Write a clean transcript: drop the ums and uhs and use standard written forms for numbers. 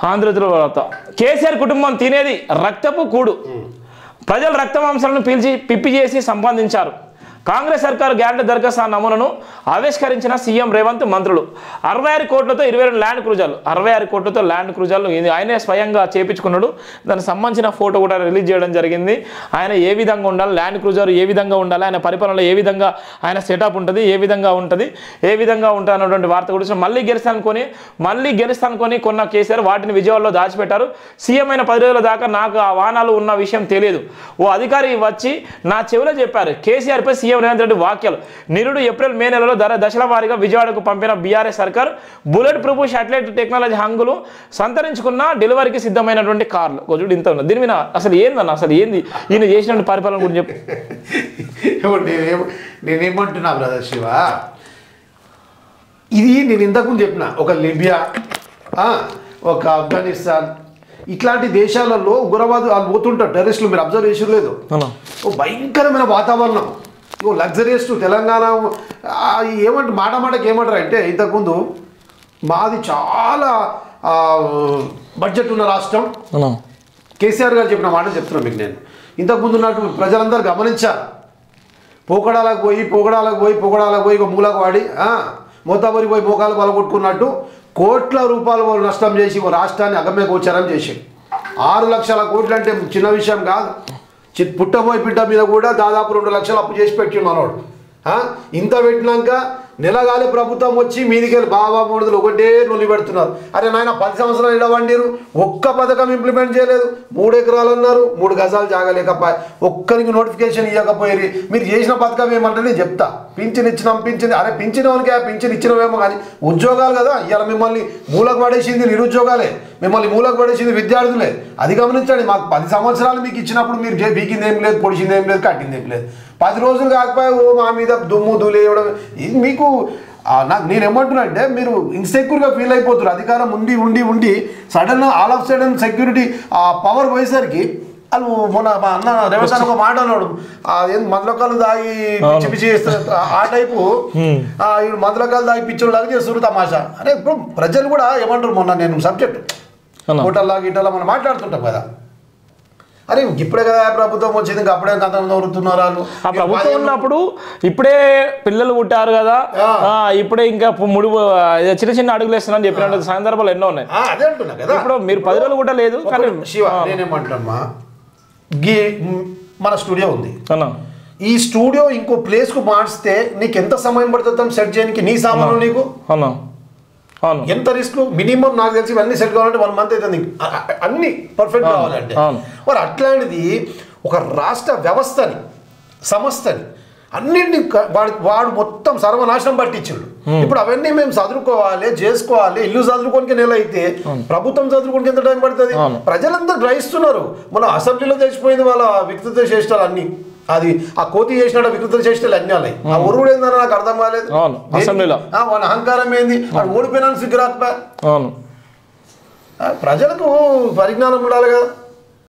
ఆంధ్రజ్యోతిలో వార్త కేసీఆర్ కుటుంబం తినేది రక్తపు కూడు ప్రజల రక్త మాంసాలను పీల్చి పిప్పి చేసి సంపాదించారు కాంగ్రెస్ సర్కారు గ్యారెంటీ దరఖాస్తు నమూనాను ఆవిష్కరించిన సీఎం రేవంత్ మంత్రులు 66 కోట్లతో 22 ల్యాండ్ క్రూజర్లు 66 కోట్లతో ల్యాండ్ క్రూజర్లు ఆయనే స్వయంగా చేపించుకున్నాడు దానికి సంబంధించిన ఫోటో కూడా రిలీజ్ చేయడం జరిగింది ఆయన ఏ విధంగా ఉండాలి ల్యాండ్ క్రూజర్ ఏ విధంగా ఉండాలి ఆయన పరిపాలనలో ఏ విధంగా ఆయన సెటప్ ఉంటుంది ఏ విధంగా ఉంటుంది అన్నటువంటి వార్త గురించి మళ్ళీ గెలుస్తానుకొని కొన్న కేసీఆర్ వాటిని విజయవాడలో దాచిపెట్టారు సీఎం అయిన 10 రోజుల దాకా నాకు ఆ వాహనాలు ఉన్న విషయం తెలియదు ఓ అధికారి వచ్చి నా చెవిలో చెప్పారు కేసీఆర్ పై రేవంత్ రెడ్డి వాక్యాలు నిరుడు ఏప్రిల్ మే నెలలో దశల వారీగా విజయవాడకు పంపిన బీఆర్ఎస్ సర్కార్ బుల్లెట్ ప్రూఫ్ శాటిలైట్ టెక్నాలజీ హంగులు సంతరించుకున్న డెలివరీకి సిద్ధమైనటువంటి కార్లు కొంచెం ఇంత ఉన్నది దీని మీద అసలు ఏందన్న అసలు ఏంది ఈయన చేసినటువంటి పరిపాలన గురించి చెప్పు నేనేమంటున్నా బ్రదర్ శివ ఇది నేను ఇంతకుముందు చెప్పిన ఒక లిబియా ఒక ఆఫ్ఘనిస్తాన్ ఇట్లాంటి దేశాలలో ఉగ్రవాదు వాళ్ళు పోతుంటారు టెర్రరిస్టులు మీరు అబ్జర్వ్ చేసి లేదు ఓ భయంకరమైన వాతావరణం ఓ లగ్జరియస్ తెలంగాణ మాటకి ఏమంటారు అంటే ఇంతకుముందు మాది చాలా బడ్జెట్ ఉన్న రాష్ట్రం కేసీఆర్ గారు చెప్పిన మాట చెప్తున్నాను మీకు నేను ఇంతకుముందు ఉన్నట్టు ప్రజలందరూ గమనించారు పోకడాలకు పోయి ఒక మూలకు వాడి మోతాబరి పోయి మోకాలు పలగొట్టుకున్నట్టు కోట్ల రూపాయలు నష్టం చేసి ఒక రాష్ట్రాన్ని అగమ్య గోచరం చేసి 6 లక్షల కోట్లు అంటే చిన్న విషయం కాదు పుట్టబోయి బిడ్డ మీద కూడా దాదాపు 2 లక్షలు అప్పు చేసి పెట్టి మనోడు ఇంత పెట్టినాక నెలగాలి ప్రభుత్వం వచ్చి మీదికెళ్ళి బాబా మూడుదలు ఒకటే నొల్లి పెడుతున్నారు అరే నాయన 10 సంవత్సరాలు ఇడవండిరు ఒక్క పథకం ఇంప్లిమెంట్ చేయలేదు 3 ఎకరాలు అన్నారు 3 గజాలు జాగలేకపోయి ఒక్కరికి నోటిఫికేషన్ ఇవ్వకపోయి మీరు చేసిన పథకం ఏమంటే నేను చెప్తా పింఛన్ ఇచ్చినాం అరే పింఛన్ ఇచ్చినవేమో కానీ ఉద్యోగాలు కదా ఇవాళ మిమ్మల్ని మూలకు పడేసింది నిరుద్యోగాలే మిమ్మల్ని మూలకు పడేసింది విద్యార్థులే అది గమనించండి మాకు 10 సంవత్సరాలు మీకు ఇచ్చినప్పుడు మీరు బీకింది ఏం లేదు పొడిచింది ఏం లేదు కట్టింది ఏం లేదు 10 రోజులు కాకపోయి ఓ మా మీద దుమ్ము దులేయడం ఇది మీకు నాకు నేను ఏమంటున్నా అంటే మీరు ఇన్సెక్యూర్గా ఫీల్ అయిపోతారు అధికారం ఉండి sudden all of sudden security power పోయేసరికి వాళ్ళు మొన్న మా అన్న రేవంత్ ఒక మాట అన్నాడు మందులకాలు దాగి పిచ్చి పిచ్చి చేస్తారు ఆ టైపు మందులకాలు దాగి పిచ్చులు లాగా చేస్తారు తమాషా అరే ఇప్పుడు ప్రజలు కూడా ఏమంటారు మొన్న నేను సబ్జెక్ట్ హోటల్లా గిట్టల్లా మనం మాట్లాడుతుంటాం కదా అరే ఇప్పుడే కదా ప్రభుత్వం వచ్చింది ఇంకా అప్పుడే కథ దొరుకుతున్నారు వాళ్ళు ఆ ప్రభుత్వం ఉన్నప్పుడు ఇప్పుడే పిల్లలు పుట్టారు కదా ఇప్పుడే ఇంకా చిన్న అడుగులు వేస్తున్నాను చెప్పిన సందర్భాలు ఎన్నో ఉన్నాయి అదే అంటున్నా కదా ఇప్పుడు మీరు 10 రోజులు కూడా లేదు కానీ శివ నేనేమంటున్నా మన స్టూడియో ఉంది ఈ స్టూడియో ఇంకో ప్లేస్ కు మార్చితే నీకు ఎంత సమయం పడుతుంది సెట్ చేయడానికి నీ సామాను నీకు ఎంత రిస్క్ మినిమం నాకు తెలిసి ఇవన్నీ సెట్ కావాలంటే 1 మంత్ అవుతుంది అన్ని పర్ఫెక్ట్ కావాలంటే మరి అట్లాంటిది ఒక రాష్ట్ర వ్యవస్థని సంస్థని అన్నింటినీ వాడు మొత్తం సర్వనాశనం పట్టించాడు ఇప్పుడు అవన్నీ మేము చదువుకోవాలి చేసుకోవాలి ఇల్లు చదువుకోనికి నెల అయితే ప్రభుత్వం చదువుకోనికి ఎంత టైం పడుతుంది ప్రజలందరూ గ్రహిస్తున్నారు మన అసెంబ్లీలో తెచ్చిపోయింది వాళ్ళ వ్యక్తిత్వ చేష్టాలు అన్ని అది ఆ కోతి చేసిన వికృత చేష్టాలు అజ్ఞాలే ఆ ఒరుడు ఏందని నాకు అర్థం కాలేదు వాళ్ళ అహంకారం ఏంది వాడు ఓడిపోయినా సిగ్గురాక ప్రజలకు పరిజ్ఞానం ఉండాలి కదా